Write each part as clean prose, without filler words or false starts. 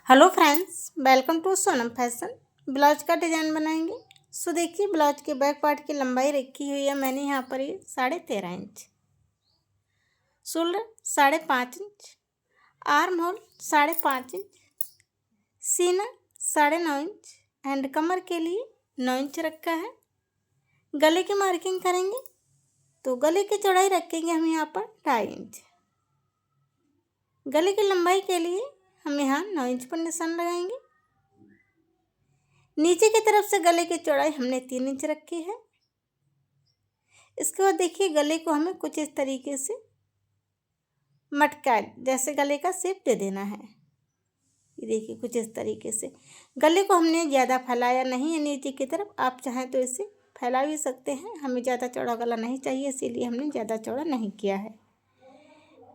Hello friends, welcome to Sonam fashion. Blouse का design बनाएंगे। So देखिए, ब्लाउज के बैक पार्ट की लंबाई रखी हुई है मैंने यहाँ पर ये 13.5 inch, shoulder 5.5 inch, arm hole 5.5 inch, सीना 9.5 इंच एंड कमर के लिए 9 इंच रखा है। गले की मार्किंग करेंगे तो गले की चौड़ाई रखेंगे हम यहाँ पर 2.5 इंच। गले की लंबाई के लिए हम यहाँ 9 इंच पर निशान लगाएंगे। नीचे की तरफ से गले की चौड़ाई हमने 3 इंच रखी है। इसके बाद देखिए, गले को हमें कुछ इस तरीके से मटका जैसे गले का शेप दे देना है। ये देखिए, कुछ इस तरीके से गले को हमने ज़्यादा फैलाया नहीं है नीचे की तरफ। आप चाहें तो इसे फैला भी सकते हैं। हमें ज़्यादा चौड़ा गला नहीं चाहिए, इसीलिए हमने ज़्यादा चौड़ा नहीं किया है।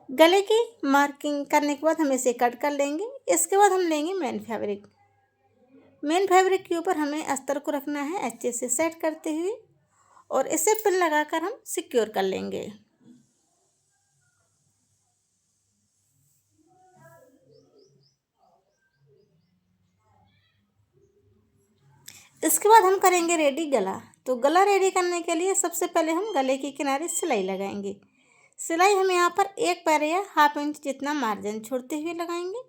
गले की मार्किंग करने के बाद हम इसे कट कर लेंगे। इसके बाद हम लेंगे मेन फैब्रिक। मेन फैब्रिक के ऊपर हमें अस्तर को रखना है अच्छे से सेट करते हुए, और इसे पिन लगाकर हम सिक्योर कर लेंगे। इसके बाद हम करेंगे रेडी गला। तो गला रेडी करने के लिए सबसे पहले हम गले के किनारे सिलाई लगाएंगे। सिलाई हम यहाँ पर 1 पैर या ½ इंच जितना मार्जिन छोड़ते हुए लगाएंगे।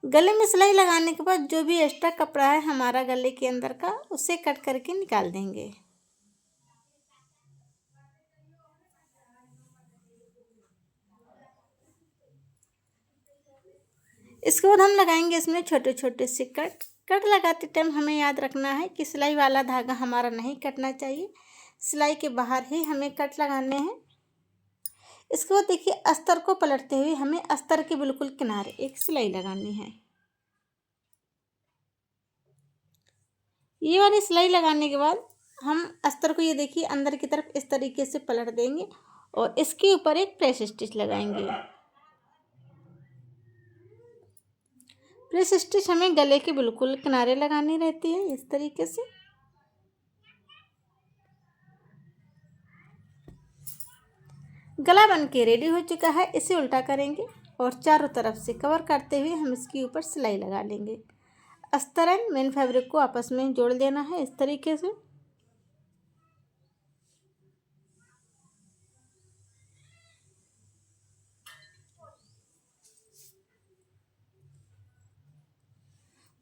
गले में सिलाई लगाने के बाद जो भी एक्स्ट्रा कपड़ा है हमारा गले के अंदर का, उसे कट करके निकाल देंगे। इसके बाद हम लगाएंगे इसमें छोटे छोटे से कट। कट लगाते टाइम हमें याद रखना है कि सिलाई वाला धागा हमारा नहीं कटना चाहिए, सिलाई के बाहर ही हमें कट लगाने हैं। इसके बाद देखिए, अस्तर को पलटते हुए हमें अस्तर के बिल्कुल किनारे एक सिलाई लगानी है। ये वाली सिलाई लगाने के बाद हम अस्तर को, ये देखिए, अंदर की तरफ इस तरीके से पलट देंगे और इसके ऊपर एक प्रेस स्टिच लगाएंगे। प्रेस स्टिच हमें गले के बिल्कुल किनारे लगानी रहती है इस तरीके से। गला बन के रेडी हो चुका है। इसे उल्टा करेंगे और चारों तरफ से कवर करते हुए हम इसके ऊपर सिलाई लगा लेंगे। अस्तर एंड मेन फैब्रिक को आपस में जोड़ देना है इस तरीके से।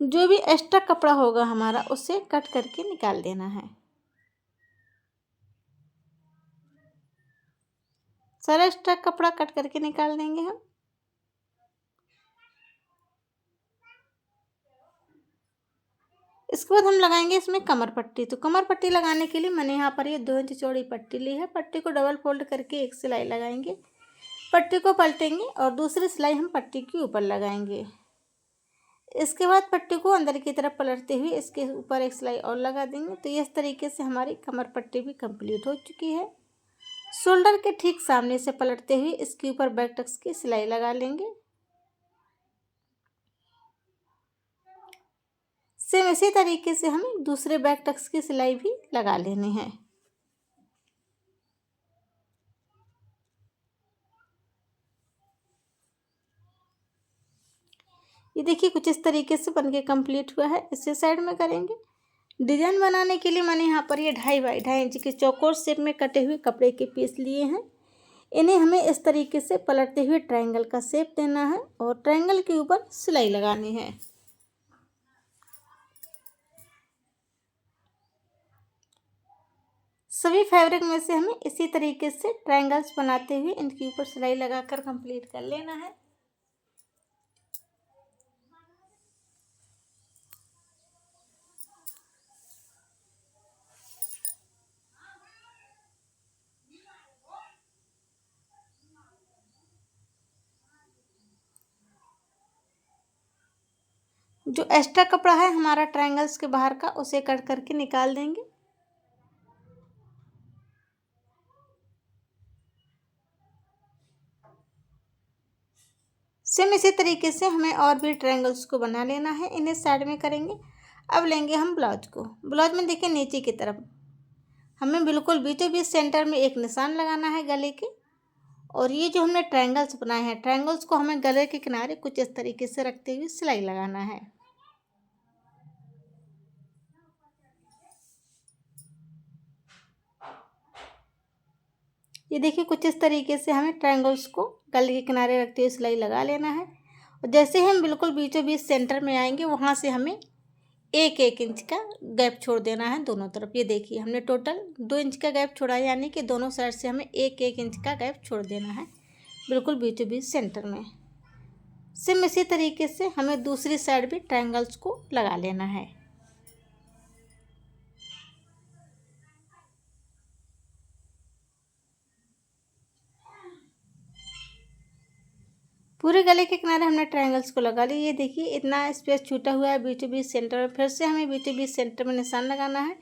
जो भी एक्स्ट्रा कपड़ा होगा हमारा, उसे कट करके निकाल देना है। सारा एक्स्ट्रा कपड़ा कट करके निकाल देंगे हम। इसके बाद हम लगाएंगे इसमें कमर पट्टी। तो कमर पट्टी लगाने के लिए मैंने यहाँ पर ये 2 इंच चौड़ी पट्टी ली है। पट्टी को डबल फोल्ड करके एक सिलाई लगाएंगे, पट्टी को पलटेंगे और दूसरी सिलाई हम पट्टी के ऊपर लगाएंगे। इसके बाद पट्टी को अंदर की तरफ पलटते हुए इसके ऊपर एक सिलाई और लगा देंगे। तो इस तरीके से हमारी कमर पट्टी भी कंप्लीट हो चुकी है। शोल्डर के ठीक सामने से पलटते हुए इसके ऊपर बैक टक्स की सिलाई लगा लेंगे। सेम इसी तरीके से हमें दूसरे बैक टक्स की सिलाई भी लगा लेनी है। ये देखिए, कुछ इस तरीके से बनके कंप्लीट हुआ है। इसे साइड में करेंगे। डिजाइन बनाने के लिए मैंने यहाँ पर ये 2.5 बाई 2.5 इंच के चौकोर शेप में कटे हुए कपड़े के पीस लिए हैं। इन्हें हमें इस तरीके से पलटते हुए ट्रायंगल का शेप देना है और ट्रायंगल के ऊपर सिलाई लगानी है। सभी फैब्रिक में से हमें इसी तरीके से ट्रायंगल्स बनाते हुए इनके ऊपर सिलाई लगाकर कंप्लीट कर लेना है। जो एक्स्ट्रा कपड़ा है हमारा ट्रायंगल्स के बाहर का, उसे कट करके निकाल देंगे। सेम इसी तरीके से हमें और भी ट्रायंगल्स को बना लेना है। इन्हें साइड में करेंगे। अब लेंगे हम ब्लाउज को। ब्लाउज में देखिए, नीचे की तरफ हमें बिल्कुल बीचों बीच सेंटर में एक निशान लगाना है गले के, और ये जो हमने ट्रायंगल्स बनाए हैं, ट्रायंगल्स को हमें गले के किनारे कुछ इस तरीके से रखते हुए सिलाई लगाना है। ये देखिए कुछ इस तरीके से हमें ट्रायंगल्स को गले के किनारे रखते हुए सिलाई लगा लेना है। और जैसे ही हम बिल्कुल बीचों बीच सेंटर में आएंगे, वहाँ से हमें 1-1 इंच का गैप छोड़ देना है दोनों तरफ। ये देखिए हमने टोटल 2 इंच का गैप छोड़ा है, यानी कि दोनों साइड से हमें 1-1 इंच का गैप छोड़ देना है बिल्कुल बीचों बीच सेंटर में। सेम इसी तरीके से हमें दूसरी साइड भी ट्रायंगल्स को लगा लेना है। पूरे गले के किनारे हमने ट्रायंगल्स को लगा लिया। ये देखिए इतना स्पेस छूटा हुआ है बीचों बीच सेंटर में, फिर से हमें बीचों बीच सेंटर में निशान लगाना है।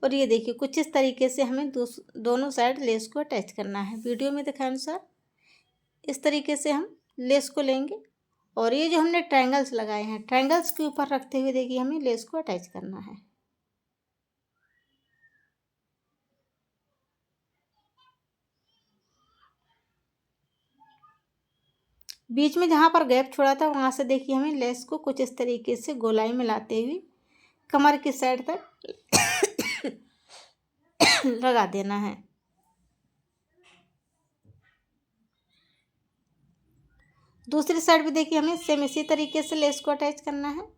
और ये देखिए कुछ इस तरीके से हमें दोनों साइड लेस को अटैच करना है। वीडियो में दिखाए अनुसार इस तरीके से हम लेस को लेंगे और ये जो हमने ट्रायंगल्स लगाए हैं, ट्रायंगल्स के ऊपर रखते हुए देखिए हमें लेस को अटैच करना है। बीच में जहाँ पर गैप छोड़ा था, वहाँ से देखिए हमें लेस को कुछ इस तरीके से गोलाई में लाते हुए कमर की साइड तक लगा देना है। दूसरी साइड भी देखिए हमें सेम इसी तरीके से लेस को अटैच करना है।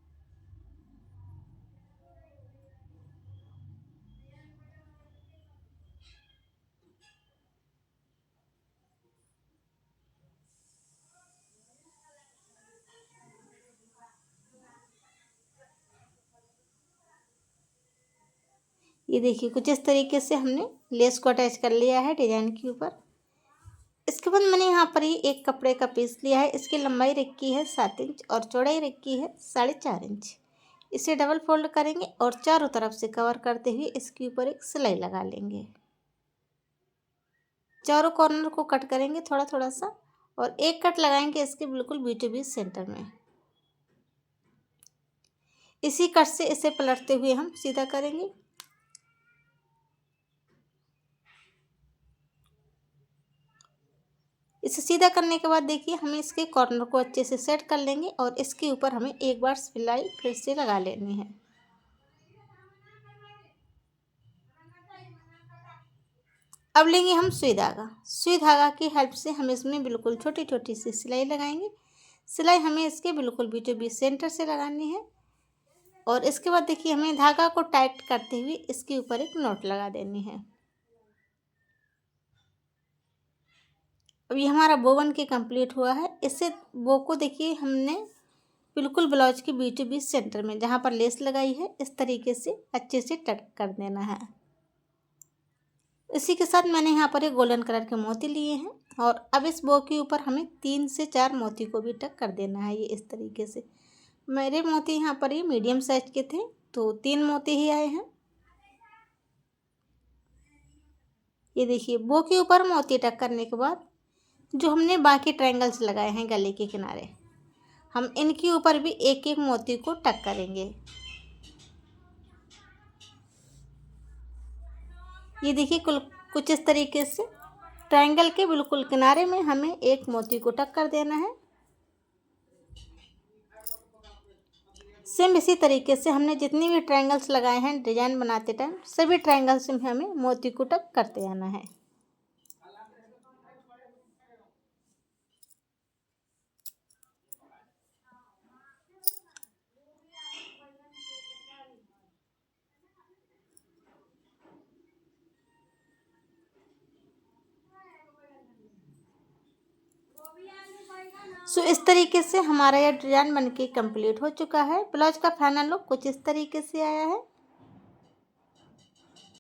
ये देखिए कुछ इस तरीके से हमने लेस को अटैच कर लिया है डिजाइन के ऊपर। इसके बाद मैंने यहाँ पर ही एक कपड़े का पीस लिया है। इसकी लंबाई रखी है 7 इंच और चौड़ाई रखी है 4.5 इंच। इसे डबल फोल्ड करेंगे और चारों तरफ से कवर करते हुए इसके ऊपर एक सिलाई लगा लेंगे। चारों कॉर्नर को कट करेंगे थोड़ा थोड़ा सा और एक कट लगाएंगे इसके बिल्कुल बीचों बीच सेंटर में। इसी कट से इसे पलटते हुए हम सीधा करेंगे। इसे सीधा करने के बाद देखिए हमें इसके कॉर्नर को अच्छे से सेट कर लेंगे और इसके ऊपर हमें एक बार सिलाई फिर से लगा लेनी है। अब लेंगे हम सुई धागा। सुई धागा की हेल्प से हम इसमें बिल्कुल छोटी छोटी सी सिलाई लगाएंगे। सिलाई हमें इसके बिल्कुल बीचों बीच सेंटर से लगानी है और इसके बाद देखिए हमें धागा को टाइट करते हुए इसके ऊपर एक नॉट लगा देनी है। अब ये हमारा बो बन के कंप्लीट हुआ है। इससे बो को देखिए हमने बिल्कुल ब्लाउज के बीचों बीच सेंटर में जहाँ पर लेस लगाई है इस तरीके से अच्छे से टक कर देना है। इसी के साथ मैंने यहाँ पर एक गोल्डन कलर के मोती लिए हैं और अब इस बो के ऊपर हमें 3 से 4 मोती को भी टक कर देना है। ये इस तरीके से मेरे मोती यहाँ पर ये मीडियम साइज के थे तो 3 मोती ही आए हैं। ये देखिए बो के ऊपर मोती टक करने के बाद जो हमने बाकी ट्रायंगल्स लगाए हैं गले के किनारे, हम इनके ऊपर भी एक एक मोती को टक करेंगे। ये देखिए कुछ इस तरीके से ट्रायंगल के बिल्कुल किनारे में हमें एक मोती को टक कर देना है। सेम इसी तरीके से हमने जितनी भी ट्रायंगल्स लगाए हैं डिजाइन बनाते टाइम सभी ट्रायंगल्स में हमें मोती को टक करते आना है। इस तरीके से हमारा यह डिजाइन बनके कंप्लीट हो चुका है। ब्लाउज का फाइनल लुक कुछ इस तरीके से आया है।